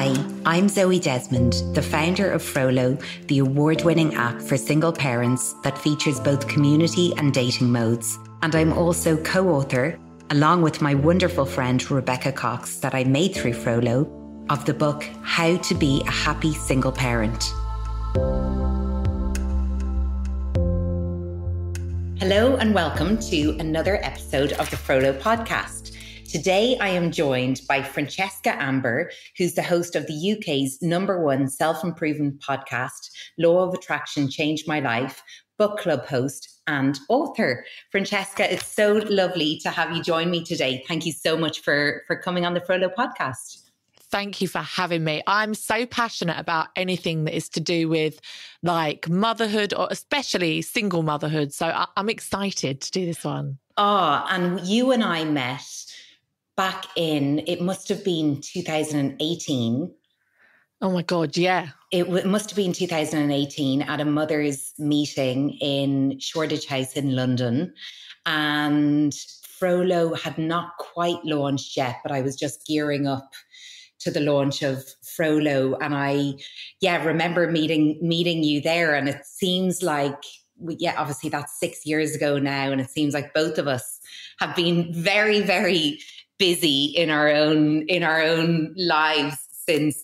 Hi, I'm Zoe Desmond, the founder of Frolo, the award-winning app for single parents that features both community and dating modes. And I'm also co-author, along with my wonderful friend Rebecca Cox, that I made through Frolo, of the book How to Be a Happy Single Parent. Hello and welcome to another episode of the Frolo podcast. Today, I am joined by Francesca Amber, who's the host of the UK's #1 self-improvement podcast, Law of Attraction Changed My Life, book club host and author. Francesca, it's so lovely to have you join me today. Thank you so much for coming on the Frolo podcast. Thank you for having me. I'm so passionate about anything that is to do with like motherhood, or especially single motherhood. So I'm excited to do this one. Oh, and you and I met back in, it must have been 2018. Oh my God, yeah. It must have been 2018 at a mother's meeting in Shoreditch House in London. And Frolo had not quite launched yet, but I was just gearing up to the launch of Frolo. And I remember meeting you there. And it seems like, obviously that's 6 years ago now. And it seems like both of us have been very, very busy in our own lives since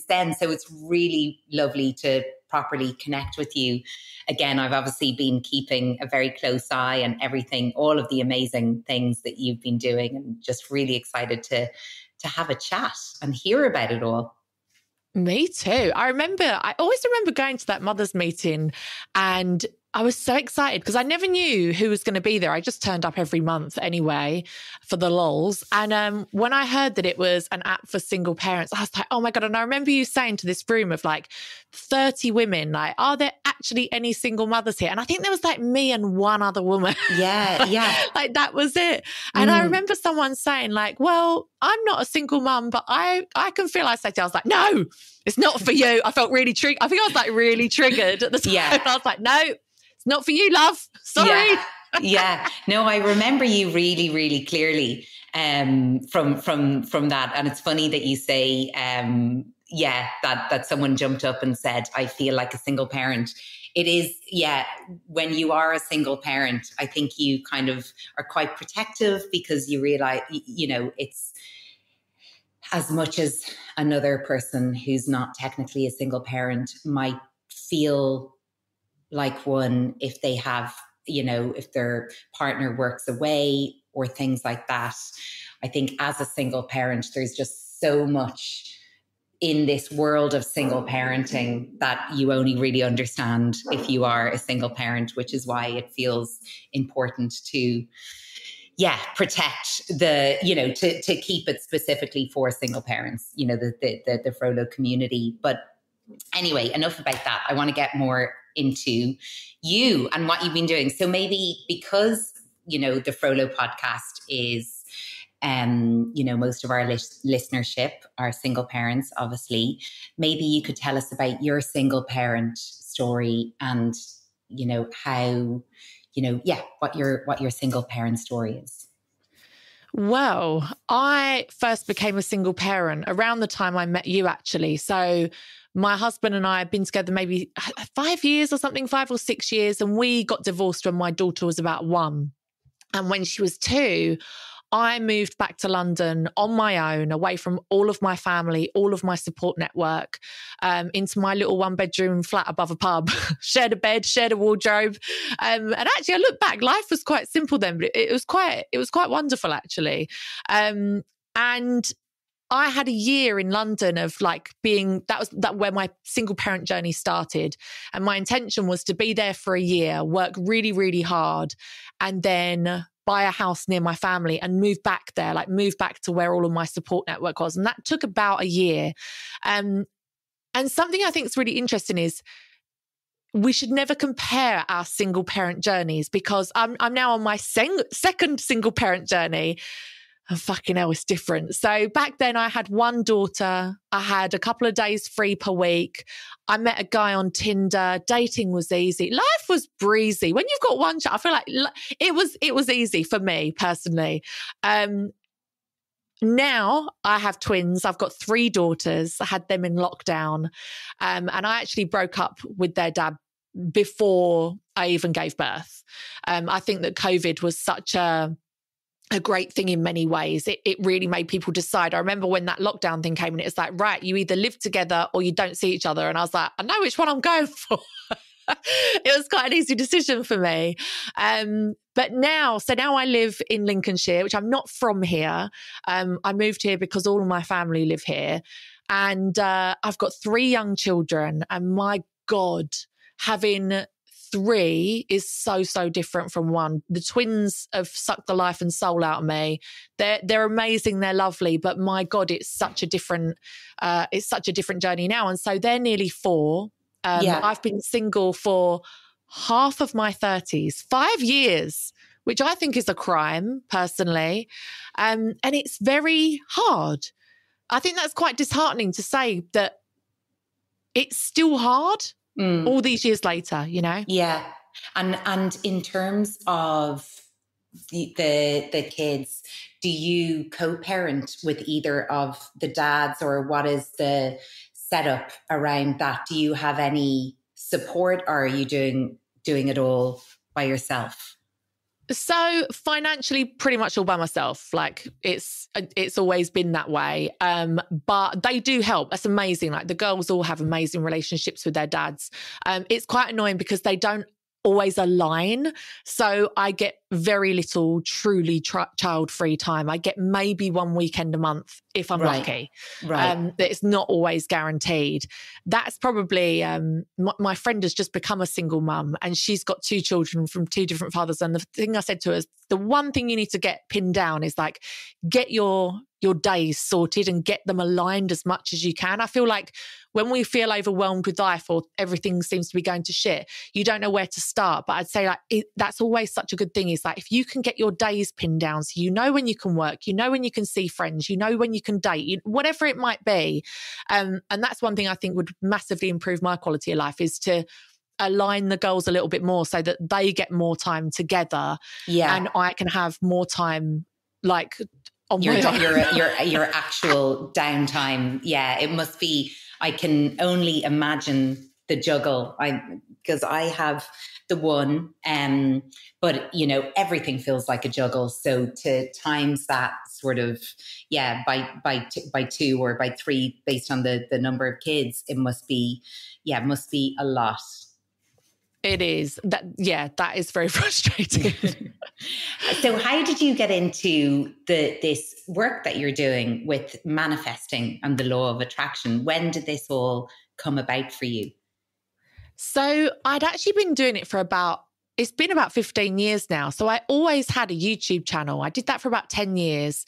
then. So it's really lovely to properly connect with you again. I've obviously been keeping a very close eye on everything, all of the amazing things that you've been doing, and just really excited to have a chat and hear about it all. Me too. I always remember going to that mother's meeting, and I was so excited because I never knew who was going to be there. I just turned up every month anyway for the lols. And when I heard that it was an app for single parents, I was like, oh my God. And I remember you saying to this room of like 30 women, like, are there actually any single mothers here? And I think there was like me and one other woman. Yeah. Like that was it. And I remember someone saying like, well, I'm not a single mum, but I can feel I was like, no, it's not for you. I felt really triggered. I think I was like really triggered at the time. Yeah. I was like, no, it's not for you, love. Sorry. Yeah. No, I remember you really, really clearly from that. And it's funny that you say, that someone jumped up and said, I feel like a single parent. It is, when you are a single parent, I think you kind of are quite protective because you realize, it's as much as another person who's not technically a single parent might feel like one if they have, if their partner works away or things like that. I think as a single parent, there's just so much in this world of single parenting that you only really understand if you are a single parent, which is why it feels important to protect to keep it specifically for single parents, the Frolo community. But anyway, enough about that. I want to get more into you and what you've been doing. So maybe because, the Frolo podcast is, most of our listenership are single parents, obviously. Maybe you could tell us about your single parent story and, how, what your single parent story is. Well, I first became a single parent around the time I met you, actually. So my husband and I had been together maybe 5 years or something, 5 or 6 years. And we got divorced when my daughter was about 1. And when she was 2, I moved back to London on my own, away from all of my family, all of my support network, into my little 1-bedroom flat above a pub, shared a bed, shared a wardrobe. And actually, I look back, life was quite simple then, but it was quite wonderful, actually. And I had a year in London of like that was where my single parent journey started. And my intention was to be there for a year, work really, really hard, and then buy a house near my family and move back there, like move back to where all of my support network was. And that took about a year. And something I think is really interesting is we should never compare our single parent journeys, because I'm now on my second single parent journey. And fucking hell, it's different. So back then I had 1 daughter. I had a couple of days free per week. I met a guy on Tinder. Dating was easy. Life was breezy. When you've got 1 child, I feel like it was easy for me personally. Now I have twins. I've got 3 daughters. I had them in lockdown. And I actually broke up with their dad before I even gave birth. I think that COVID was such a great thing in many ways. It really made people decide. I remember when that lockdown thing came and it was like, right, you either live together or you don't see each other. And I was like, I know which one I'm going for. It was quite an easy decision for me. But now I live in Lincolnshire, which I'm not from here. I moved here because all of my family live here. And I've got 3 young children. And my God, having 3 is so different from 1. The twins have sucked the life and soul out of me. They're amazing. They're lovely. But my God, it's such a different journey now. And so they're nearly 4. I've been single for half of my 30s, 5 years, which I think is a crime personally. And it's very hard. I think that's quite disheartening to say that it's still hard all these years later, you know? Yeah. And in terms of the kids, do you co-parent with either of the dads, or what is the setup around that? Do you have any support, or are you doing it all by yourself? So financially, pretty much all by myself. Like it's always been that way. But they do help. That's amazing. Like the girls all have amazing relationships with their dads. It's quite annoying because they don't always align. So I get very little truly child-free time. I get maybe 1 weekend a month if I'm lucky. Right. It's not always guaranteed. That's probably, my friend has just become a single mum and she's got 2 children from 2 different fathers. And the thing I said to her is, the one thing you need to get pinned down is like, get your days sorted and get them aligned as much as you can. I feel like when we feel overwhelmed with life or everything seems to be going to shit, you don't know where to start. But I'd say like that's always such a good thing. Is like if you can get your days pinned down, so you know when you can work, you know when you can see friends, you know when you can date, whatever it might be. And that's one thing I think would massively improve my quality of life, is to align the goals a little bit more so that they get more time together. Yeah. And I can have more time like on your actual downtime. Yeah, it must be. I can only imagine the juggle. Because I have the one, but you know, everything feels like a juggle. So to times that sort of, by 2 or by 3, based on the number of kids, it must be a lot. It is. That is very frustrating. So how did you get into this work that you're doing with manifesting and the law of attraction? When did this all come about for you? So I'd actually been doing it for it's been about 15 years now. So I always had a YouTube channel. I did that for about 10 years,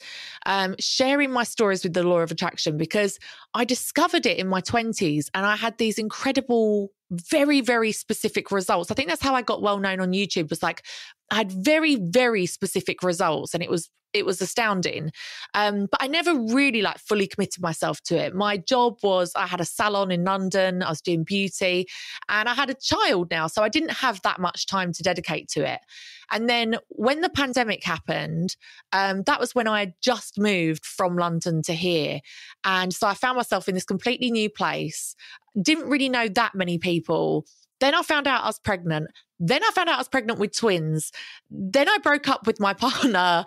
sharing my stories with the law of attraction, because I discovered it in my 20s and I had these incredible, very, very specific results. I think that's how I got well known on YouTube, was like I had very, very specific results and it was astounding. But I never really like fully committed myself to it. My job was, I had a salon in London, I was doing beauty, and I had a child now. So I didn't have that much time to dedicate to it. And then when the pandemic happened, that was when I had just moved from London to here. And so I found myself in this completely new place, didn't really know that many people. Then I found out I was pregnant. Then I found out I was pregnant with twins. Then I broke up with my partner.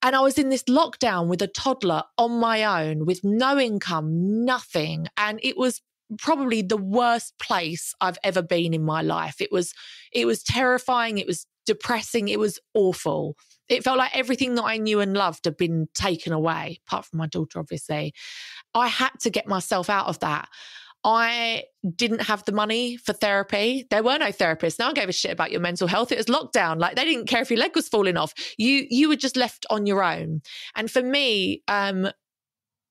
And I was in this lockdown with a toddler on my own with no income, nothing. And it was probably the worst place I've ever been in my life. It was terrifying. It was depressing. It was awful. It felt like everything that I knew and loved had been taken away, apart from my daughter, obviously. I had to get myself out of that. I didn't have the money for therapy. There were no therapists. No one gave a shit about your mental health. It was lockdown. Like they didn't care if your leg was falling off. You were just left on your own. And for me,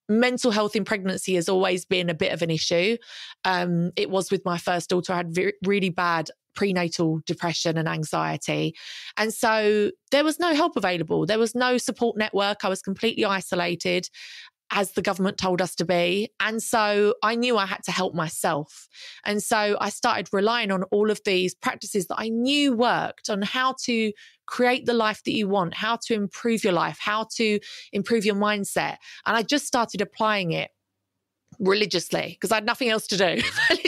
mental health in pregnancy has always been a bit of an issue. It was with my first daughter. I had really bad prenatal depression and anxiety. And so there was no help available. There was no support network. I was completely isolated. as the government told us to be. And so I knew I had to help myself. And so I started relying on all of these practices that I knew worked, on how to create the life that you want, how to improve your life, how to improve your mindset. And I just started applying it religiously because I had nothing else to do.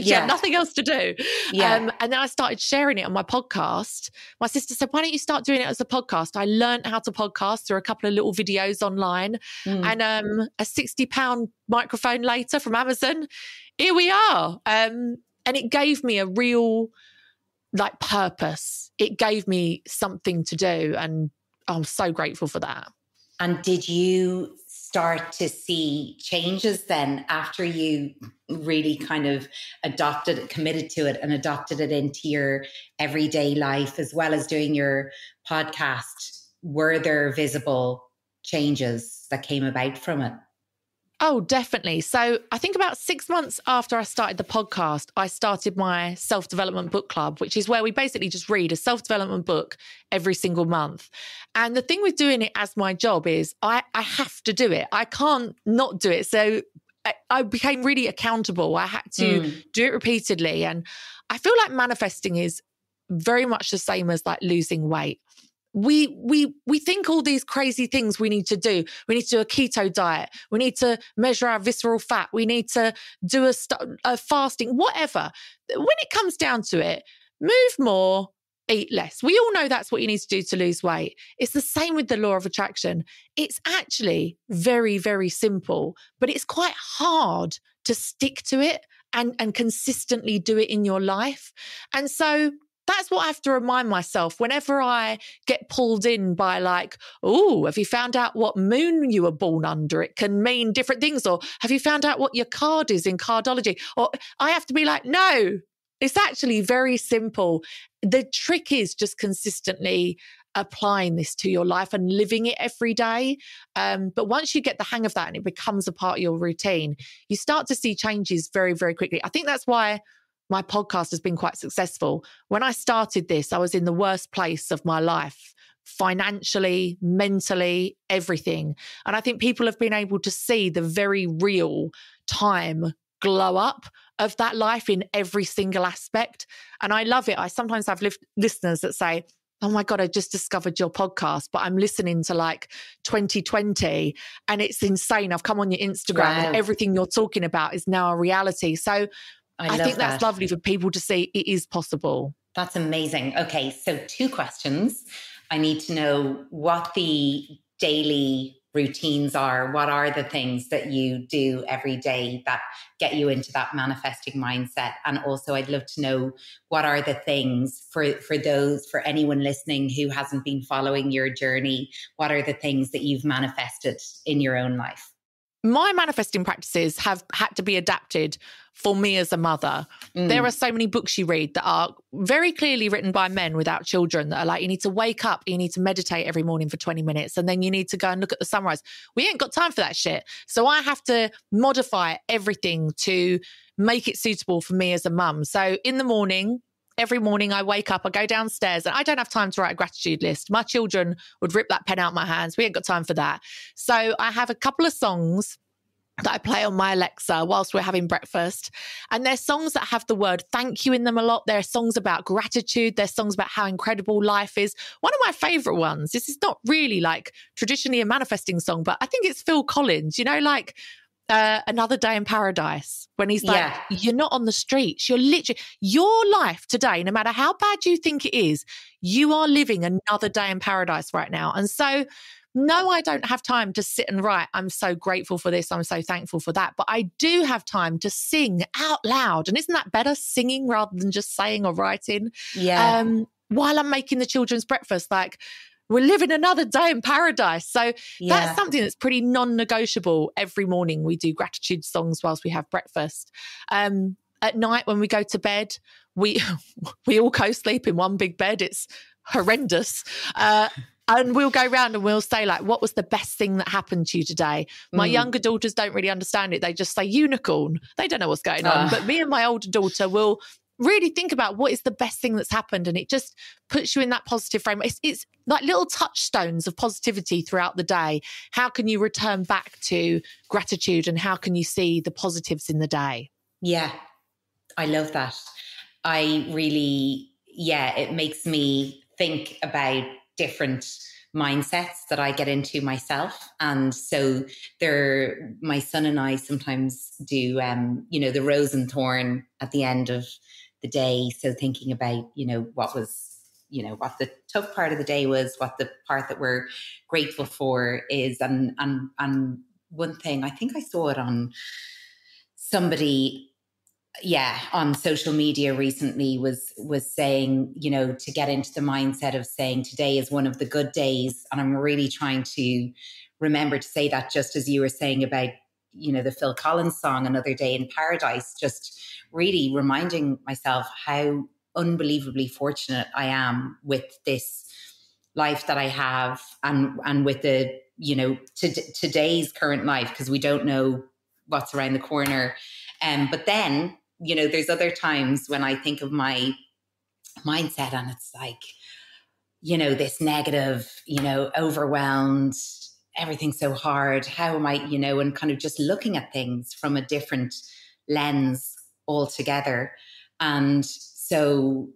Nothing else to do. And then I started sharing it on my podcast. My sister said, why don't you start doing it as a podcast? I learned how to podcast through a couple of little videos online. And a £60 microphone later from Amazon, here we are. And it gave me a real purpose. It gave me something to do. And I'm so grateful for that. And did you start to see changes then after you really kind of committed to it and adopted it into your everyday life, as well as doing your podcast? Were there visible changes that came about from it? Oh, definitely. So I think about 6 months after I started the podcast, I started my self-development book club, which is where we basically just read a self-development book every single month. And the thing with doing it as my job is I have to do it. I can't not do it. So I became really accountable. I had to do it repeatedly. And I feel like manifesting is very much the same as losing weight. We think all these crazy things we need to do. We need to do a keto diet. We need to measure our visceral fat. We need to do a fasting, whatever. When it comes down to it, move more, eat less. We all know that's what you need to do to lose weight. It's the same with the law of attraction. It's actually very, very simple, but it's quite hard to stick to it and consistently do it in your life. And so that's what I have to remind myself whenever I get pulled in by oh, have you found out what moon you were born under? It can mean different things. Or have you found out what your card is in cardology? Or I have to be no, it's actually very simple. The trick is just consistently applying this to your life and living it every day. But once you get the hang of that and it becomes a part of your routine, you start to see changes very, very quickly. I think that's why my podcast has been quite successful. When I started this, I was in the worst place of my life, financially, mentally, everything. And I think people have been able to see the very real time glow up of that life in every single aspect. And I love it. I sometimes have listeners that say, oh my God, I just discovered your podcast, but I'm listening to 2020 and it's insane. I've come on your Instagram and everything you're talking about is now a reality. So I think that's lovely for people to see it is possible. That's amazing. Okay, so 2 questions. I need to know what the daily routines are. What are the things that you do every day that get you into that manifesting mindset? And also I'd love to know what are the things for anyone listening who hasn't been following your journey, what are the things that you've manifested in your own life? My manifesting practices have had to be adapted for me as a mother. There are so many books you read that are very clearly written by men without children that are you need to wake up, you need to meditate every morning for 20 minutes, and then you need to go and look at the sunrise. We ain't got time for that shit. So I have to modify everything to make it suitable for me as a mum. So in the morning, every morning I wake up, I go downstairs and I don't have time to write a gratitude list. My children would rip that pen out my hands. We ain't got time for that. So I have a couple of songs that I play on my Alexa whilst we're having breakfast. And they're songs that have the word thank you in them a lot. They're songs about gratitude. They're songs about how incredible life is. One of my favorite ones, this is not really traditionally a manifesting song, but I think it's Phil Collins, Another Day in Paradise, when he's you're not on the streets. You're literally, your life today, no matter how bad you think it is, you are living another day in paradise right now. And so, no, I don't have time to sit and write, I'm so grateful for this, I'm so thankful for that. But I do have time to sing out loud. And isn't that better, singing rather than just saying or writing? Yeah. While I'm making the children's breakfast, we're living another day in paradise. So that's something that's pretty non-negotiable. Every morning we do gratitude songs whilst we have breakfast. At night when we go to bed, we all co-sleep in one big bed. It's horrendous. And we'll go around and we'll say what was the best thing that happened to you today? My younger daughters don't really understand it. They just say unicorn. They don't know what's going on. But me and my older daughter will really think about what is the best thing that's happened, and it just puts you in that positive frame. It's like little touchstones of positivity throughout the day. How can you return back to gratitude, and how can you see the positives in the day? Yeah, I love that. It makes me think about different mindsets that I get into myself. And so my son and I sometimes do, the rose and thorn at the end of the day. So thinking about, what the tough part of the day was, what the part that we're grateful for is. And one thing, I think I saw it on somebody, on social media recently was saying, to get into the mindset of saying today is one of the good days. And I'm really trying to remember to say that, just as you were saying about, the Phil Collins song, Another Day in Paradise, just really reminding myself how unbelievably fortunate I am with this life that I have, and with the, today's current life, because we don't know what's around the corner. But then, there's other times when I think of my mindset and it's like, this negative, overwhelmed, everything's so hard. How am I, and kind of just looking at things from a different lens altogether. And so,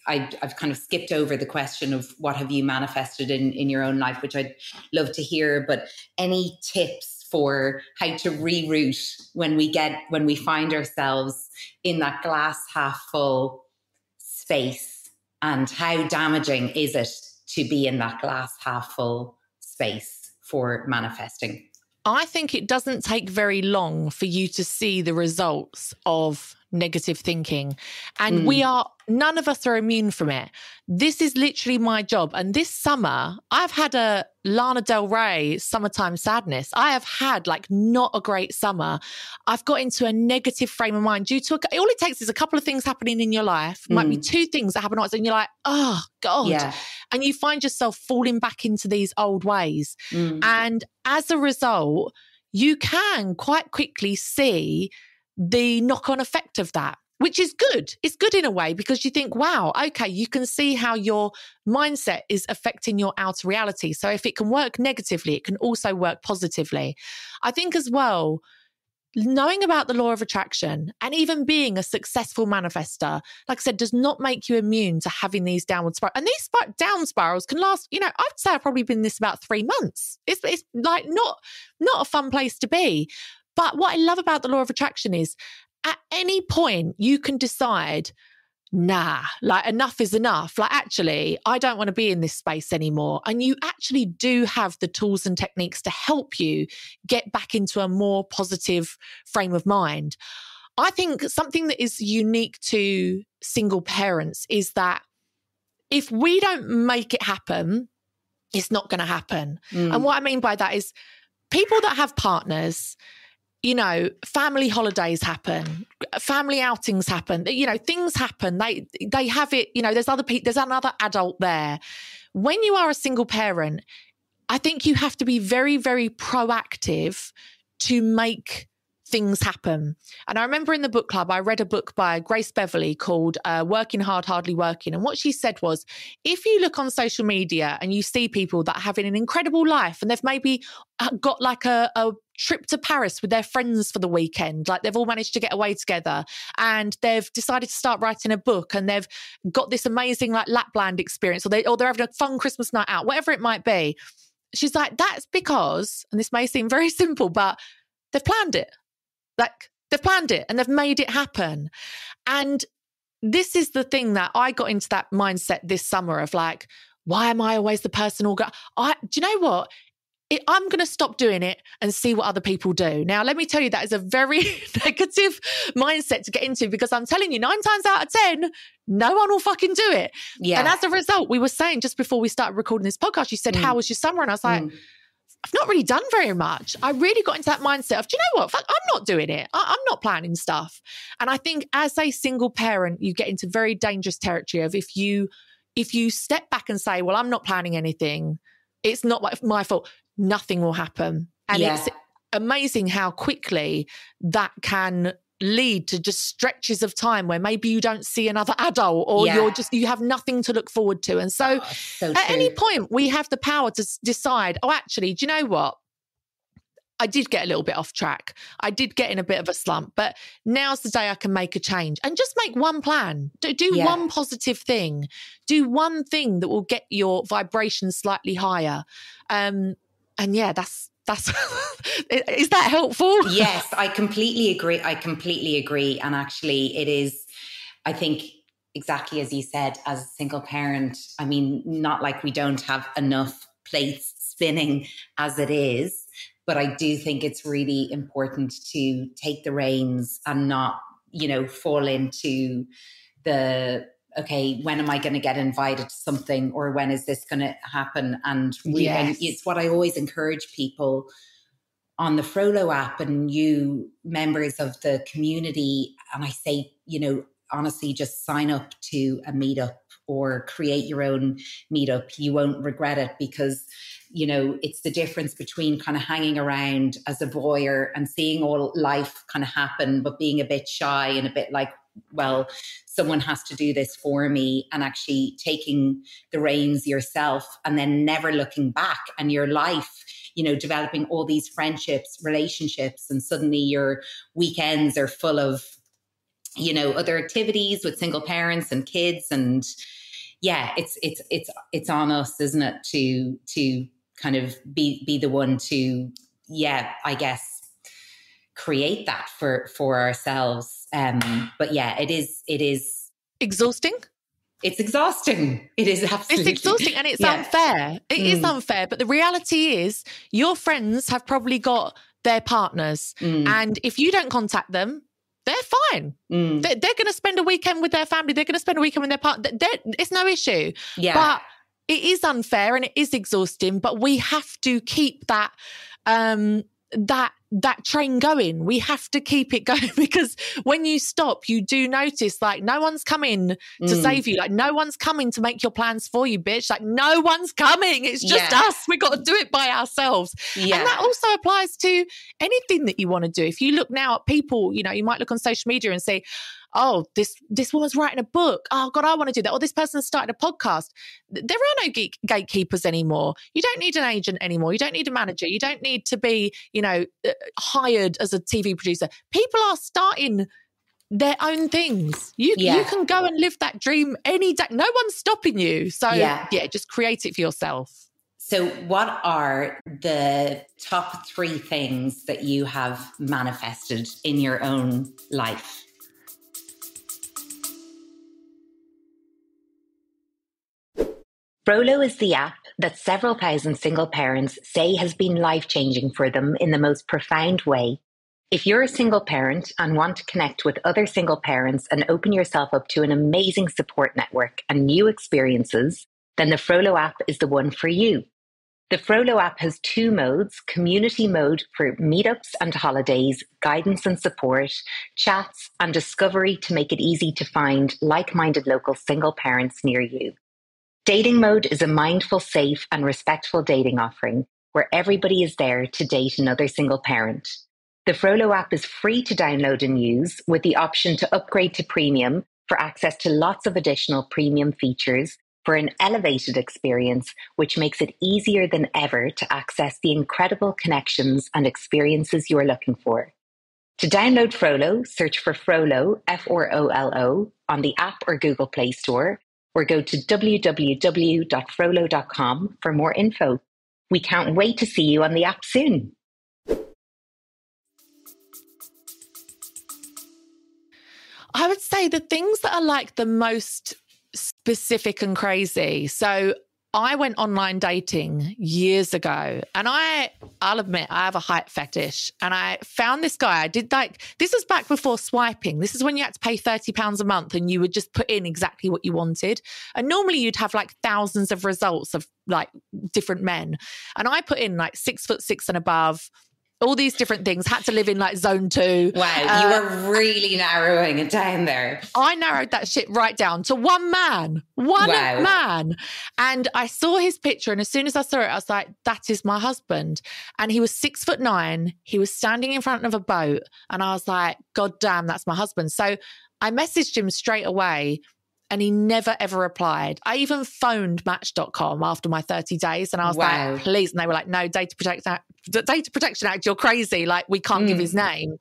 I've kind of skipped over the question of what have you manifested in your own life, which I'd love to hear, but any tips for how to reroute when we find ourselves in that glass half full space, and how damaging is it to be in that glass half full space for manifesting? I think it doesn't take very long for you to see the results of negative thinking. And none of us are immune from it. This is literally my job. And this summer, I've had a Lana Del Rey summertime sadness. I have had not a great summer. I've got into a negative frame of mind due to, all it takes is a couple of things happening in your life. Might be two things that happen once, and you're like, oh God. Yeah. And you find yourself falling back into these old ways. And as a result, you can quite quickly see the knock-on effect of that, which is good. It's good in a way, because you think, wow, okay, you can see how your mindset is affecting your outer reality. So if it can work negatively, it can also work positively. I think as well, knowing about the law of attraction and even being a successful manifester, like I said, does not make you immune to having these downward spirals. And these down spirals can last, I'd say I've probably been in this about 3 months. It's like not a fun place to be. But what I love about the law of attraction is at any point you can decide, enough is enough. Actually, I don't want to be in this space anymore. And you actually do have the tools and techniques to help you get back into a more positive frame of mind. I think something that is unique to single parents is that if we don't make it happen, it's not going to happen. And what I mean by that is people that have partners, family holidays happen, family outings happen, things happen. They have it, there's other people, there's another adult there. When you are a single parent, I think you have to be very, very proactive to make things happen. And I remember in the book club, I read a book by Grace Beverley called Working Hard, Hardly Working. And what she said was, if you look on social media and you see people that are having an incredible life and they've maybe got a trip to Paris with their friends for the weekend, they've all managed to get away together, and they've decided to start writing a book, and they've got this amazing Lapland experience, or they're having a fun Christmas night out, whatever it might be. She's like, that's because, and this may seem very simple, but they've planned it. They've planned it and they've made it happen. And this is the thing that I got into that mindset this summer of why am I always the person do you know what? I'm going to stop doing it and see what other people do. Now, let me tell you, that is a very negative mindset to get into, because I'm telling you, 9 times out of 10, no one will fucking do it. Yeah. And as a result, we were saying just before we started recording this podcast, you said, how was your summer? And I was like, I've not really done very much. I really got into that mindset of, do you know what? Fuck, I'm not doing it. I'm not planning stuff. And I think as a single parent, you get into very dangerous territory of if you step back and say, well, I'm not planning anything, it's not my fault, nothing will happen. And it's amazing how quickly that can lead to just stretches of time where maybe you don't see another adult, or you have nothing to look forward to. And so, at any point we have the power to decide, oh, actually, do you know what? I did get a little bit off track. I did get in a bit of a slump, but now's the day I can make a change, and just make one plan. Do one positive thing. Do one thing that will get your vibration slightly higher. And yeah, that's is that helpful? Yes, I completely agree. And actually it is, I think, exactly as you said, as a single parent, I mean, not like we don't have enough plates spinning as it is, but I do think it's really important to take the reins and not, fall into the, okay, when am I going to get invited to something, or when is this going to happen? And it's what I always encourage people on the Frolo app and you members of the community. And I say, honestly, just sign up to a meetup or create your own meetup. You won't regret it, because, it's the difference between kind of hanging around as a voyeur and seeing all life kind of happen, but being a bit shy and a bit like, well, someone has to do this for me, and actually taking the reins yourself and then never looking back, and your life, developing all these friendships, relationships, and suddenly your weekends are full of, other activities with single parents and kids. And yeah, it's on us, isn't it, to kind of be the one to, I guess, create that for ourselves. But yeah, it is exhausting. It's exhausting. It is absolutely. It's exhausting, and it's unfair. It is unfair. But the reality is your friends have probably got their partners. And if you don't contact them, they're fine. They're going to spend a weekend with their family. They're going to spend a weekend with their partner. It's no issue. Yeah. But it is unfair and it is exhausting, but we have to keep that that train going. We have to keep it going, because when you stop, you do notice like no one's coming to save you. Like no one's coming to make your plans for you, bitch. Like no one's coming. It's just us. We got to do it by ourselves. Yeah. And that also applies to anything that you want to do. If you look now at people, you might look on social media and say, oh, this woman's writing a book. Oh, God, I want to do that. Or this person's started a podcast. There are no gatekeepers anymore. You don't need an agent anymore. You don't need a manager. You don't need to be, hired as a TV producer. People are starting their own things. You can go and live that dream any day. No one's stopping you. So, just create it for yourself. So what are the top 3 things that you have manifested in your own life? Frolo is the app that several thousand single parents say has been life-changing for them in the most profound way. If you're a single parent and want to connect with other single parents and open yourself up to an amazing support network and new experiences, then the Frolo app is the one for you. The Frolo app has 2 modes: community mode for meetups and holidays, guidance and support, chats, and discovery to make it easy to find like-minded local single parents near you. Dating mode is a mindful, safe, and respectful dating offering where everybody is there to date another single parent. The Frolo app is free to download and use, with the option to upgrade to premium for access to lots of additional premium features for an elevated experience, which makes it easier than ever to access the incredible connections and experiences you are looking for. To download Frolo, search for Frolo, Frolo, on the app or Google Play Store, or go to www.frolo.com for more info. We can't wait to see you on the app soon. I would say the things that are like the most specific and crazy. So I went online dating years ago, and I'll admit I have a height fetish, and I found this guy. This was back before swiping. This is when you had to pay £30 a month and you would just put in exactly what you wanted. And normally you'd have like thousands of results of like different men. And I put in like 6'6" and above, all these different things, had to live in like zone 2. Wow, you were really narrowing it down there. I narrowed that shit right down to one man. Man. And I saw his picture, and as soon as I saw it, I was like, that is my husband. And he was 6'9". He was standing in front of a boat, and I was like, God damn, that's my husband. So I messaged him straight away, and he never, ever replied. I even phoned Match.com after my 30 days, and I was like, please. And they were like, no, Data Protection Act, you're crazy. Like, we can't give his name.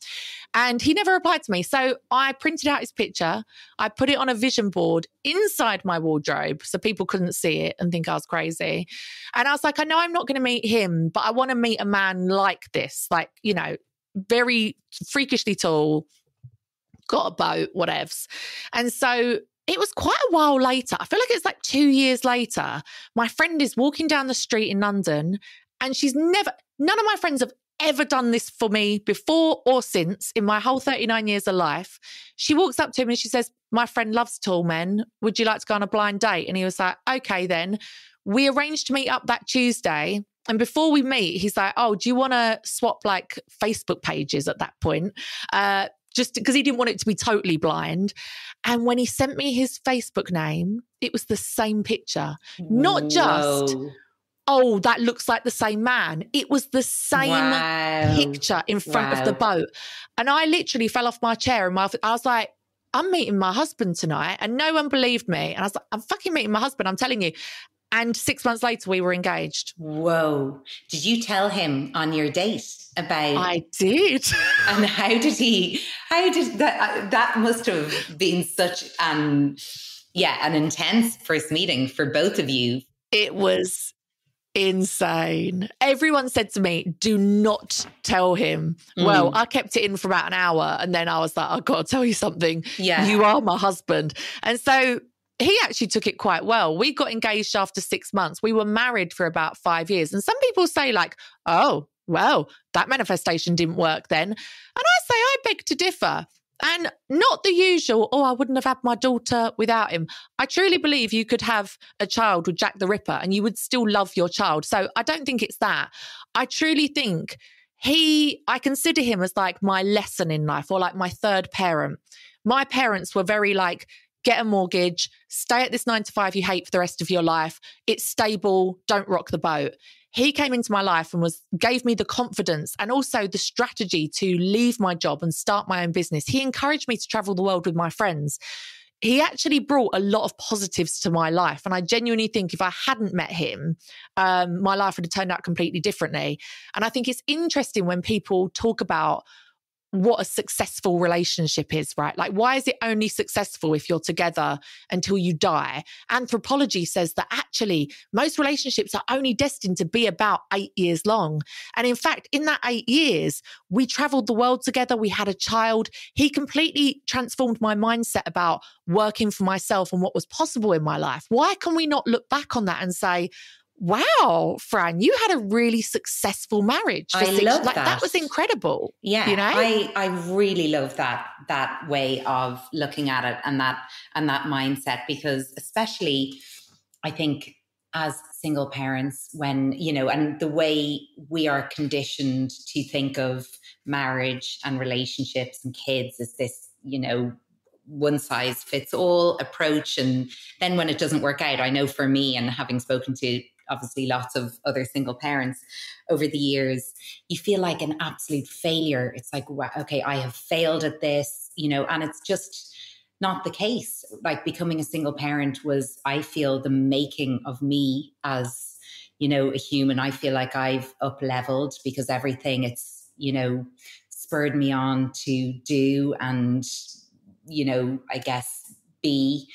And he never replied to me. So I printed out his picture. I put it on a vision board inside my wardrobe so people couldn't see it and think I was crazy. And I was like, I know I'm not going to meet him, but I want to meet a man like this, like, you know, very freakishly tall, got a boat, whatevs. And so it was quite a while later. I feel like it's like 2 years later. My friend is walking down the street in London, and none of my friends have ever done this for me before or since in my whole 39 years of life. She walks up to him and she says, my friend loves tall men. Would you like to go on a blind date? And he was like, okay, then. We arranged to meet up that Tuesday. And before we meet, he's like, oh, do you want to swap like Facebook pages at that point? Just because he didn't want it to be totally blind. And when he sent me his Facebook name, it was the same picture. Not just, oh, that looks like the same man. It was the same picture in front of the boat. And I literally fell off my chair, and I was like, I'm meeting my husband tonight. And no one believed me. And I was like, I'm fucking meeting my husband, I'm telling you. And 6 months later, we were engaged. Whoa. Did you tell him on your date about... I did. And how did that must have been such an intense first meeting for both of you. It was insane. Everyone said to me, do not tell him. Well, I kept it in for about an hour, and then I was like, I've got to tell you something. Yeah. You are my husband. And so he actually took it quite well. We got engaged after 6 months. We were married for about 5 years. And some people say like, oh, well, that manifestation didn't work then. And I say, I beg to differ. And not the usual, oh, I wouldn't have had my daughter without him. I truly believe you could have a child with Jack the Ripper and you would still love your child. So I don't think it's that. I truly think I consider him as like my lesson in life, or like my third parent. My parents were very like, get a mortgage, stay at this 9 to 5 you hate for the rest of your life. It's stable, don't rock the boat. He came into my life and gave me the confidence and also the strategy to leave my job and start my own business. He encouraged me to travel the world with my friends. He actually brought a lot of positives to my life. And I genuinely think if I hadn't met him, my life would have turned out completely differently. And I think it's interesting when people talk about what a successful relationship is, right? Like, why is it only successful if you're together until you die? Anthropology says that actually most relationships are only destined to be about 8 years long. And in fact, in that 8 years, we traveled the world together. We had a child. He completely transformed my mindset about working for myself and what was possible in my life. Why can we not look back on that and say, wow, Fran, you had a really successful marriage. I love that. That was incredible. Yeah, you know? I really love that way of looking at it and that mindset, because especially I think as single parents, when, you know, and the way we are conditioned to think of marriage and relationships and kids is this, you know, one size fits all approach. And then when it doesn't work out, I know for me, and having spoken to obviously lots of other single parents over the years, you feel like an absolute failure. It's like, wow, okay, I have failed at this, you know, and it's just not the case. Like, becoming a single parent was, I feel, the making of me as, you know, a human. I feel like I've up leveled because everything it's, you know, spurred me on to do and, you know, I guess be.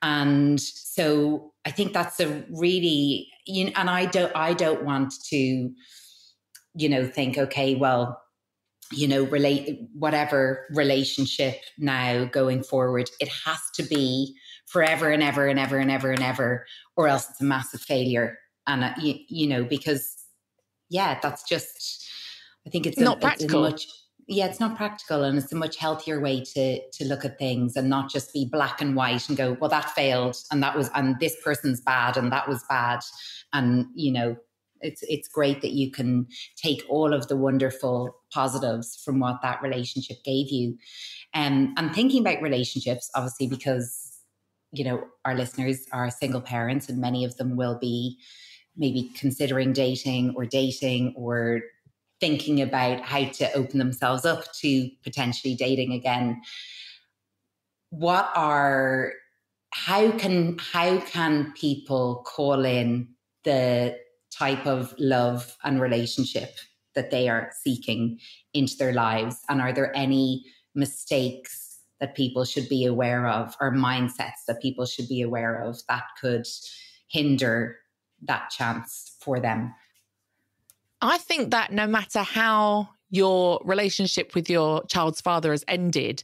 And so I think that's a really, you know, and I don't want to, you know, think, okay, well, you know, whatever relationship now going forward, it has to be forever and ever and ever and ever and ever, or else it's a massive failure. And, you know, because, yeah, that's just, I think it's not practical. It's not practical, and it's a much healthier way to look at things and not just be black and white and go, well, that failed and this person's bad and that was bad. And, you know, It's great that you can take all of the wonderful positives from what that relationship gave you. I'm thinking about relationships, obviously, because, you know, our listeners are single parents and many of them will be maybe considering dating or thinking about how to open themselves up to potentially dating again. How can people call in the type of love and relationship that they are seeking into their lives? And are there any mistakes that people should be aware of, or mindsets that people should be aware of that could hinder that chance for them? I think that no matter how your relationship with your child's father has ended,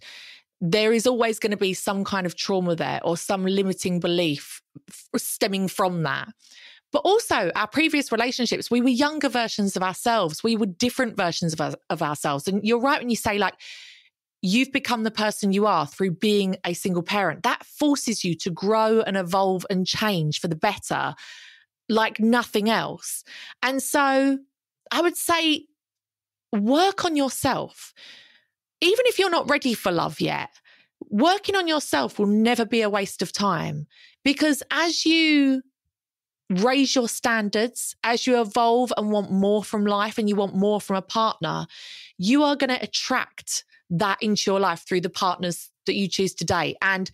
there is always going to be some kind of trauma there or some limiting belief stemming from that. But also our previous relationships, we were younger versions of ourselves. We were different versions of ourselves. And you're right when you say, like, you've become the person you are through being a single parent. That forces you to grow and evolve and change for the better like nothing else. And so I would say work on yourself. Even if you're not ready for love yet, working on yourself will never be a waste of time, because as you raise your standards, as you evolve and want more from life and you want more from a partner, you are going to attract that into your life through the partners that you choose to date. And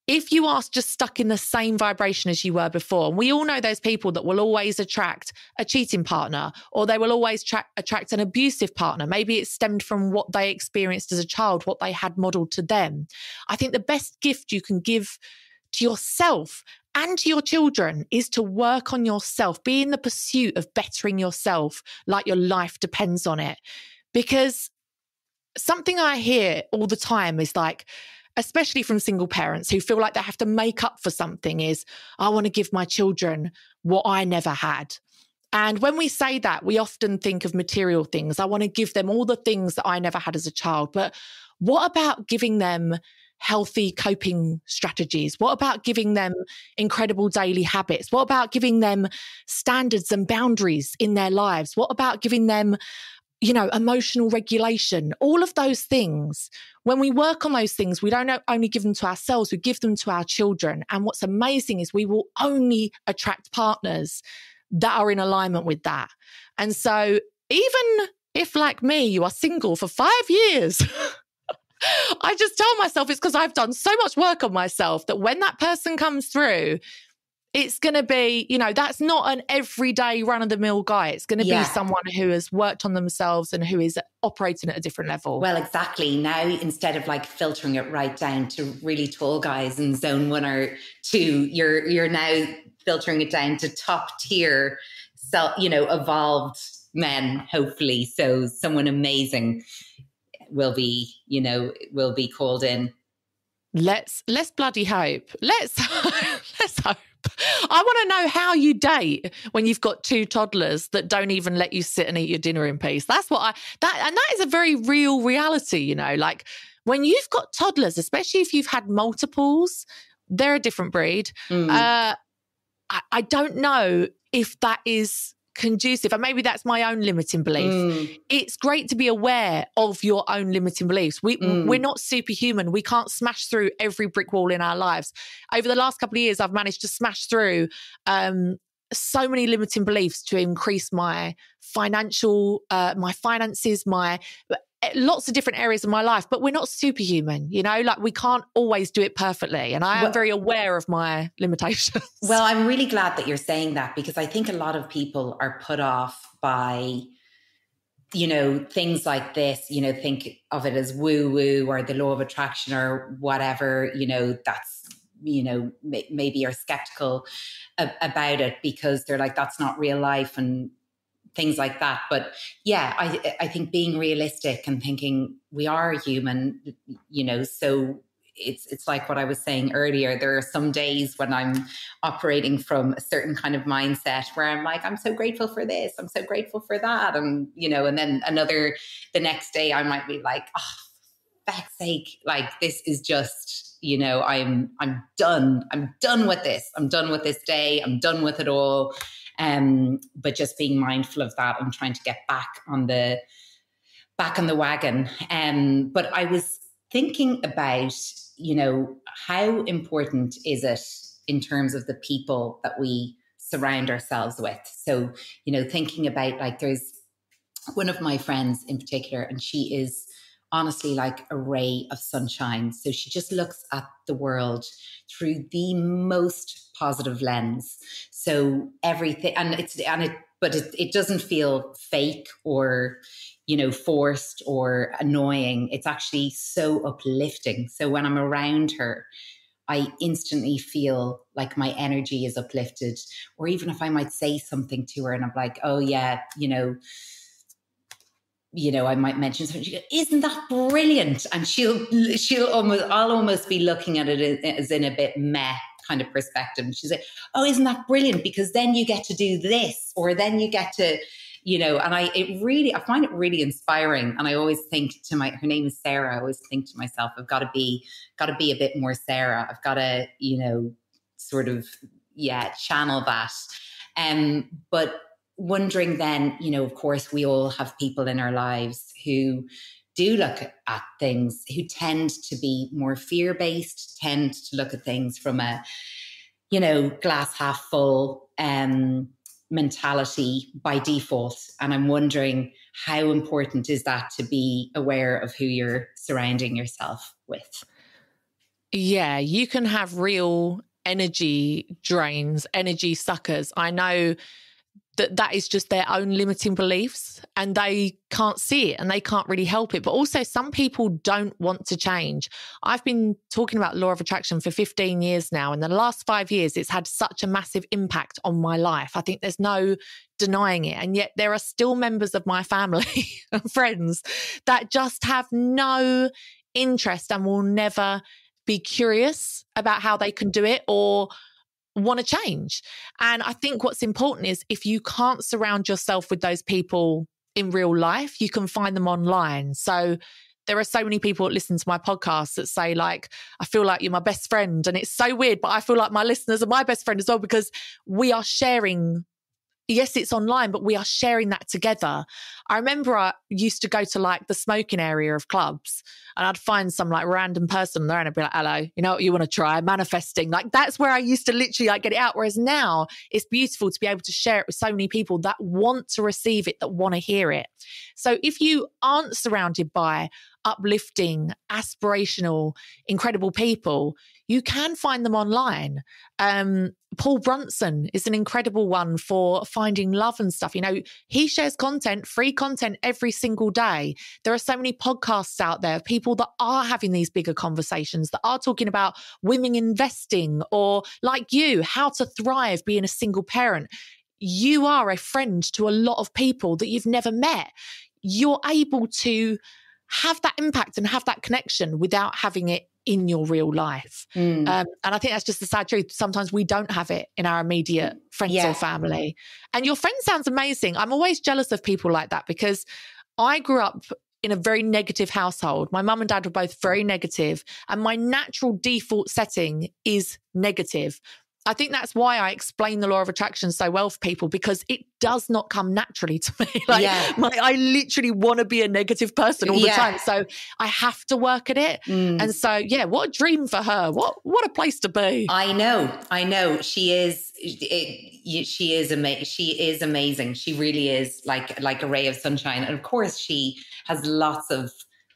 if you are just stuck in the same vibration as you were before, and we all know those people that will always attract a cheating partner, or they will always attract an abusive partner. Maybe it stemmed from what they experienced as a child, what they had modeled to them. I think the best gift you can give to yourself and to your children is to work on yourself, be in the pursuit of bettering yourself like your life depends on it. Because something I hear all the time is like, especially from single parents who feel like they have to make up for something, is, I want to give my children what I never had. And when we say that, we often think of material things. I want to give them all the things that I never had as a child. But what about giving them healthy coping strategies? What about giving them incredible daily habits? What about giving them standards and boundaries in their lives? What about giving them, you know, emotional regulation? All of those things. When we work on those things, we don't only give them to ourselves, we give them to our children. And what's amazing is we will only attract partners that are in alignment with that. And so even if, like me, you are single for 5 years, I just tell myself it's because I've done so much work on myself that when that person comes through, it's going to be, you know, that's not an everyday run-of-the-mill guy. It's going to be someone who has worked on themselves and who is operating at a different level. Well, exactly. Now, instead of like filtering it right down to really tall guys in zone 1 or 2, you're now filtering it down to top tier, evolved men, hopefully. So someone amazing will be called in. Let's bloody hope. Let's hope. I want to know how you date when you've got 2 toddlers that don't even let you sit and eat your dinner in peace. That's that is a very real reality, you know, like when you've got toddlers, especially if you've had multiples, they're a different breed. I don't know if that is conducive, and maybe that's my own limiting belief. It's great to be aware of your own limiting beliefs. We're not superhuman. We can't smash through every brick wall in our lives. Over the last couple of years, I've managed to smash through so many limiting beliefs to increase my finances, lots of different areas of my life. But we're not superhuman, you know, like we can't always do it perfectly. And I am very aware of my limitations. Well, I'm really glad that you're saying that, because I think a lot of people are put off by, you know, things like this, you know, think of it as woo-woo or the law of attraction or whatever, you know, that's, you know, maybe are skeptical about it because they're like, that's not real life and things like that. But yeah, I think being realistic and thinking we are human, you know, so it's like what I was saying earlier. There are some days when I'm operating from a certain kind of mindset where I'm like, I'm so grateful for this, I'm so grateful for that. And, you know, and then the next day I might be like, oh, for fuck's sake, like this is just, you know, I'm done with this. I'm done with this day. I'm done with it all. But just being mindful of that and trying to get back on the wagon. But I was thinking about, how important is it in terms of the people that we surround ourselves with? So, thinking about, like, there's one of my friends in particular, and she is honestly like a ray of sunshine. So she just looks at the world through the most positive lens. So everything, but it doesn't feel fake or, forced or annoying. It's actually so uplifting. So when I'm around her, I instantly feel like my energy is uplifted. Or even if I might say something to her and I'm like, oh yeah, I might mention something. She goes, "Isn't that brilliant?" And I'll almost be looking at it as in a bit meh kind of perspective. And she's like, "Oh, isn't that brilliant? Because then you get to do this, or then you get to, And I find it really inspiring. And I always think her name is Sarah. I always think to myself, I've got to be a bit more Sarah. I've got to, channel that. But wondering then, of course, we all have people in our lives who do look at things, who tend to be more fear-based, tend to look at things from a, glass half full mentality by default. And I'm wondering, how important is that to be aware of who you're surrounding yourself with? Yeah, you can have real energy drains, energy suckers. I know that is just their own limiting beliefs and they can't see it and they can't really help it. But also some people don't want to change. I've been talking about law of attraction for 15 years now. In the last 5 years, it's had such a massive impact on my life. I think there's no denying it. And yet there are still members of my family and friends that just have no interest and will never be curious about how they can do it or want to change. And I think what's important is if you can't surround yourself with those people in real life, you can find them online. So there are so many people that listen to my podcast that say, like, I feel like you're my best friend. And it's so weird, but I feel like my listeners are my best friend as well, because we are sharing. Yes, it's online, but we are sharing that together. I remember I used to go to like the smoking area of clubs and I'd find some like random person there and I'd be like, hello, you know what you want to try? Manifesting. Like that's where I used to literally like get it out. Whereas now it's beautiful to be able to share it with so many people that want to receive it, that want to hear it. So if you aren't surrounded by uplifting, aspirational, incredible people, you can find them online. Paul Brunson is an incredible one for finding love and stuff. You know, he shares content, free content every single day. There are so many podcasts out there of people that are having these bigger conversations, that are talking about women investing, or like you, how to thrive being a single parent. You are a friend to a lot of people that you've never met. You're able to have that impact and have that connection without having it in your real life. And I think that's just the sad truth. Sometimes we don't have it in our immediate friends or family. And your friend sounds amazing. I'm always jealous of people like that because I grew up in a very negative household. My mum and dad were both very negative, and my natural default setting is negative. I think that's why I explain the law of attraction so well for people, because it does not come naturally to me. I literally want to be a negative person all the time. So I have to work at it. And so, what a dream for her. What a place to be. I know. She is amazing. She really is like a ray of sunshine. And of course she has lots of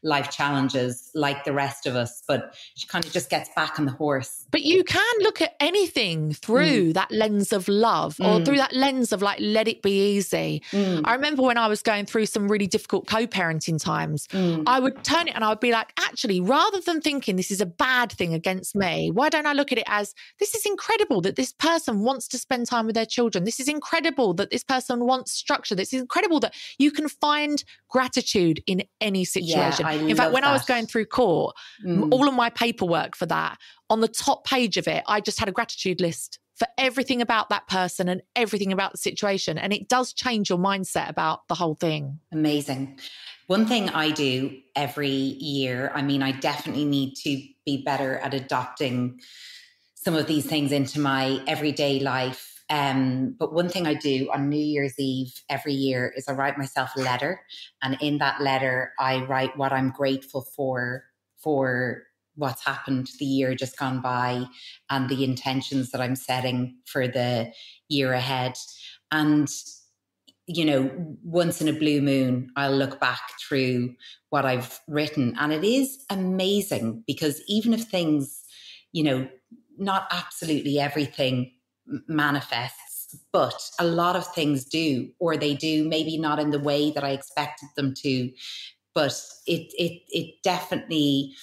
life challenges like the rest of us, but she kind of just gets back on the horse. But you can look at anything through that lens of love or through that lens of like, let it be easy. I remember when I was going through some really difficult co-parenting times, I would turn it and I would be like, actually, rather than thinking this is a bad thing against me, why don't I look at it as, this is incredible that this person wants to spend time with their children. This is incredible that this person wants structure. This is incredible that you can find gratitude in any situation. In fact, when I was going through court, all of my paperwork for that, on the top page of it, I just had a gratitude list for everything about that person and everything about the situation. And it does change your mindset about the whole thing. Amazing. One thing I do every year, I definitely need to be better at adopting some of these things into my everyday life. But one thing I do on New Year's Eve every year is I write myself a letter. And in that letter, I write what I'm grateful for what's happened the year just gone by and the intentions that I'm setting for the year ahead. And, you know, once in a blue moon, I'll look back through what I've written. And it is amazing because even if things, you know, not absolutely everything manifests, but a lot of things do, or they do, maybe not in the way that I expected them to, but it definitely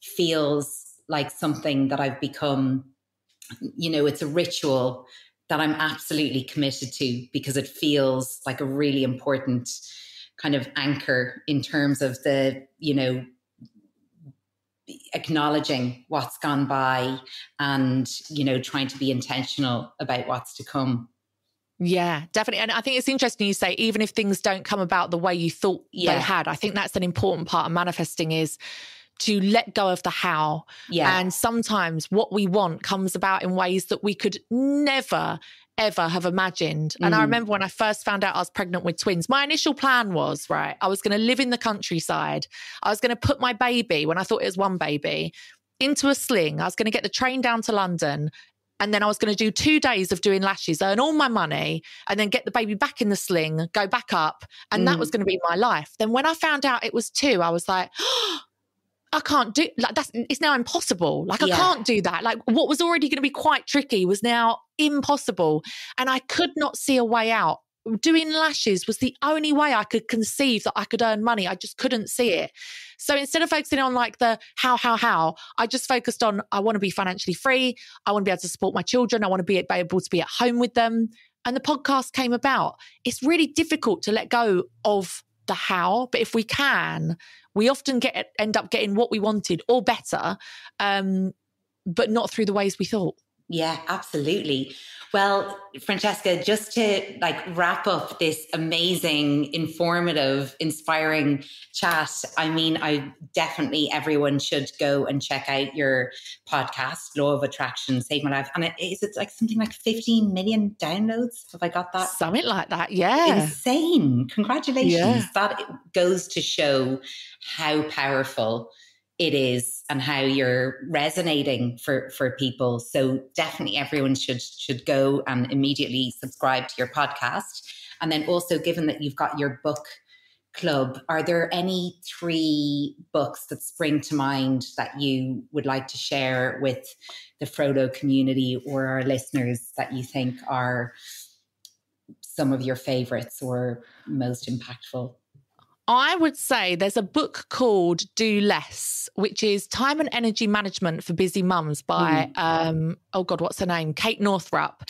feels like something that I've become, you know, it's a ritual that I'm absolutely committed to because it feels like a really important kind of anchor in terms of the, you know, acknowledging what's gone by and, you know, trying to be intentional about what's to come. Yeah, definitely. And I think it's interesting you say, even if things don't come about the way you thought they had, I think that's an important part of manifesting is to let go of the how. Yeah. And sometimes what we want comes about in ways that we could never, ever have imagined. And I remember when I first found out I was pregnant with twins, my initial plan was, right, I was going to live in the countryside. I was going to put my baby, when I thought it was one baby, into a sling. I was going to get the train down to London. And then I was going to do 2 days of doing lashes, earn all my money, and then get the baby back in the sling, go back up. And that was going to be my life. Then when I found out it was 2, I was like, oh, I can't do, like, it's now impossible. Like, I can't do that. Like, what was already going to be quite tricky was now impossible. And I could not see a way out. Doing lashes was the only way I could conceive that I could earn money. I just couldn't see it. So instead of focusing on like the how, I just focused on, I want to be financially free. I want to be able to support my children. I want to be able to be at home with them. And the podcast came about. It's really difficult to let go of the how, but if we can, we often end up getting what we wanted or better, but not through the ways we thought. Yeah, absolutely. Well, Francesca, just to like wrap up this amazing, informative, inspiring chat, I mean, everyone should go and check out your podcast, Law of Attraction, Save My Life. And is it like something like 15 million downloads? Have I got that? Something like that, yeah. Insane. Congratulations. Yeah. That goes to show how powerful it is and how you're resonating for people. So definitely everyone should go and immediately subscribe to your podcast. And then also, given that you've got your book club, are there any 3 books that spring to mind that you would like to share with the Frolo community or our listeners that you think are some of your favorites or most impactful? I would say there's a book called Do Less, which is Time and Energy Management for Busy Mums by, what's her name? Kate Northrup.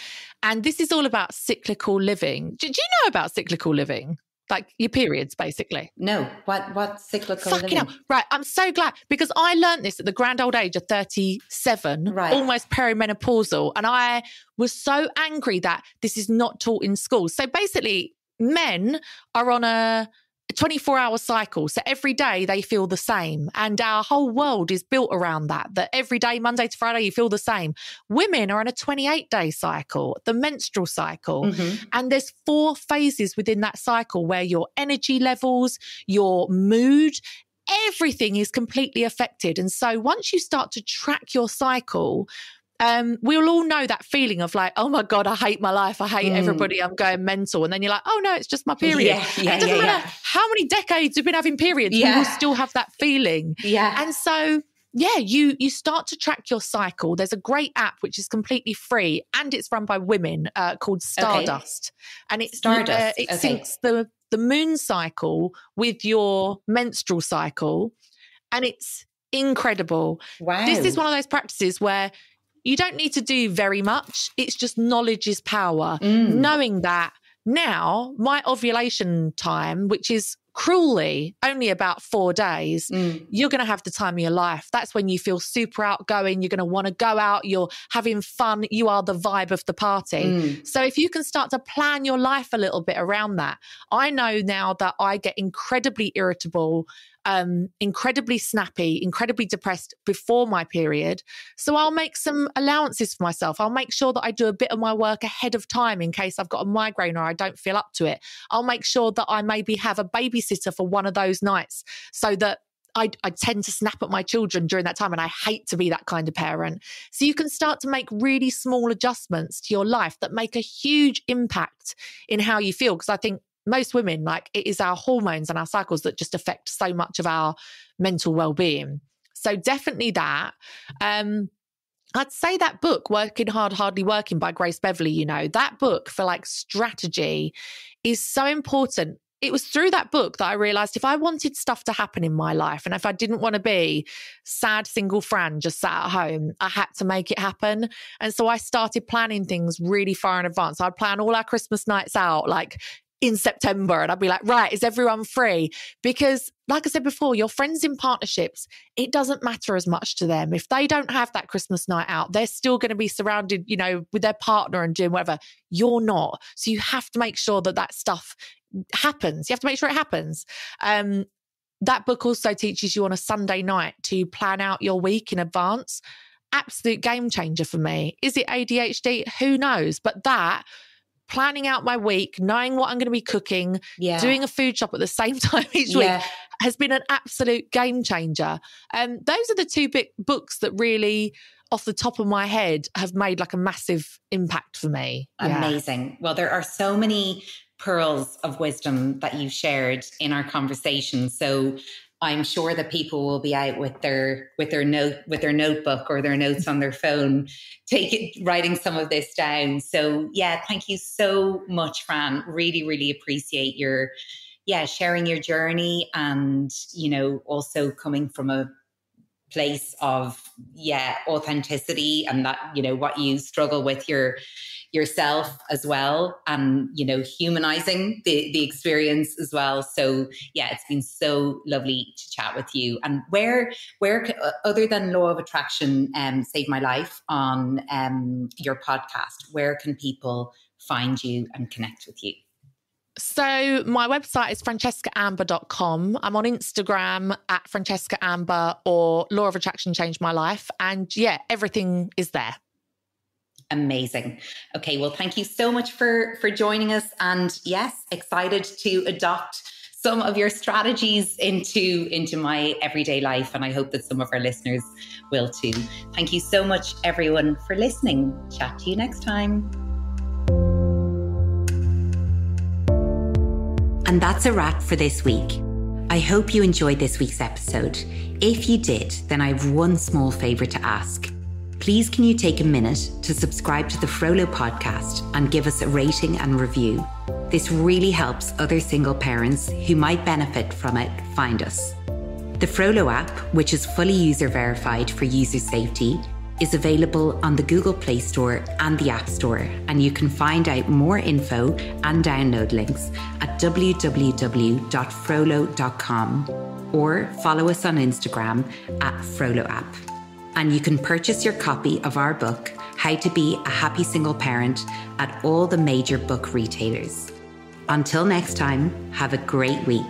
And this is all about cyclical living. Do you know about cyclical living? Like your periods, basically. No. What cyclical living? Hell. Right. I'm so glad because I learned this at the grand old age of 37, almost perimenopausal. And I was so angry that this is not taught in schools. So basically, men are on a 24-hour cycle. So every day they feel the same. And our whole world is built around that every day, Monday to Friday, you feel the same. Women are on a 28-day cycle, the menstrual cycle. Mm-hmm. And there's 4 phases within that cycle where your energy levels, your mood, everything is completely affected. And so once you start to track your cycle, we'll all know that feeling of like, oh my God, I hate my life. I hate everybody. I'm going mental. And then you're like, oh no, it's just my period. It doesn't matter how many decades you've been having periods, you will still have that feeling. Yeah. And so, you start to track your cycle. There's a great app, which is completely free and it's run by women called Stardust. Okay. And it syncs the moon cycle with your menstrual cycle. And it's incredible. Wow. This is one of those practices where you don't need to do very much. It's just knowledge is power. Knowing that now my ovulation time, which is cruelly only about 4 days, you're going to have the time of your life. That's when you feel super outgoing. You're going to want to go out. You're having fun. You are the vibe of the party. So if you can start to plan your life a little bit around that, I know now that I get incredibly irritable incredibly snappy, incredibly depressed before my period. So I'll make some allowances for myself. I'll make sure that I do a bit of my work ahead of time in case I've got a migraine or I don't feel up to it. I'll make sure that I maybe have a babysitter for one of those nights so that I tend to snap at my children during that time, and I hate to be that kind of parent. So you can start to make really small adjustments to your life that make a huge impact in how you feel. Because I think most women, like, it is our hormones and our cycles that just affect so much of our mental well-being. So definitely that. I'd say that book, Working Hard, Hardly Working by Grace Beverley, you know, that book for like strategy is so important. It was through that book that I realized if I wanted stuff to happen in my life and if I didn't want to be sad single Fran just sat at home, I had to make it happen. And so I started planning things really far in advance. I'd plan all our Christmas nights out like in September, and I'd be like, right, is everyone free? Because like I said before, your friends in partnerships, it doesn't matter as much to them. If they don't have that Christmas night out, they're still going to be surrounded, you know, with their partner and doing whatever. You're not. So you have to make sure that that stuff happens. You have to make sure it happens. That book also teaches you on a Sunday night to plan out your week in advance. Absolute game changer for me. Is it ADHD? Who knows? But that, planning out my week, knowing what I'm going to be cooking, doing a food shop at the same time each week has been an absolute game changer. Those are the two big books that really, off the top of my head, have made like a massive impact for me. Amazing. Well, there are so many pearls of wisdom that you've shared in our conversation. So I'm sure that people will be out with their notebook or their notes on their phone, writing some of this down. So yeah, thank you so much, Fran. Really, really appreciate your sharing your journey, and you know, also coming from a place of authenticity, and that, you know, what you struggle with yourself as well, and you know, humanizing the experience as well. So yeah, it's been so lovely to chat with you. And where other than Law of Attraction Saved My Life on your podcast, where can people find you and connect with you? So my website is francescaamber.com. I'm on Instagram at Francesca Amber, or Law of Attraction Changed My Life. And yeah, everything is there. Amazing. Okay, well, thank you so much for joining us. And yes, excited to adopt some of your strategies into my everyday life. And I hope that some of our listeners will too. Thank you so much, everyone, for listening. Chat to you next time. And that's a wrap for this week. I hope you enjoyed this week's episode. If you did, then I have one small favour to ask. Please can you take a minute to subscribe to the Frolo podcast and give us a rating and review? This really helps other single parents who might benefit from it find us. The Frolo app, which is fully user verified for user safety, is available on the Google Play Store and the App Store, and you can find out more info and download links at www.frolo.com, or follow us on Instagram at FroloApp. And you can purchase your copy of our book, How to Be a Happy Single Parent, at all the major book retailers. Until next time, have a great week.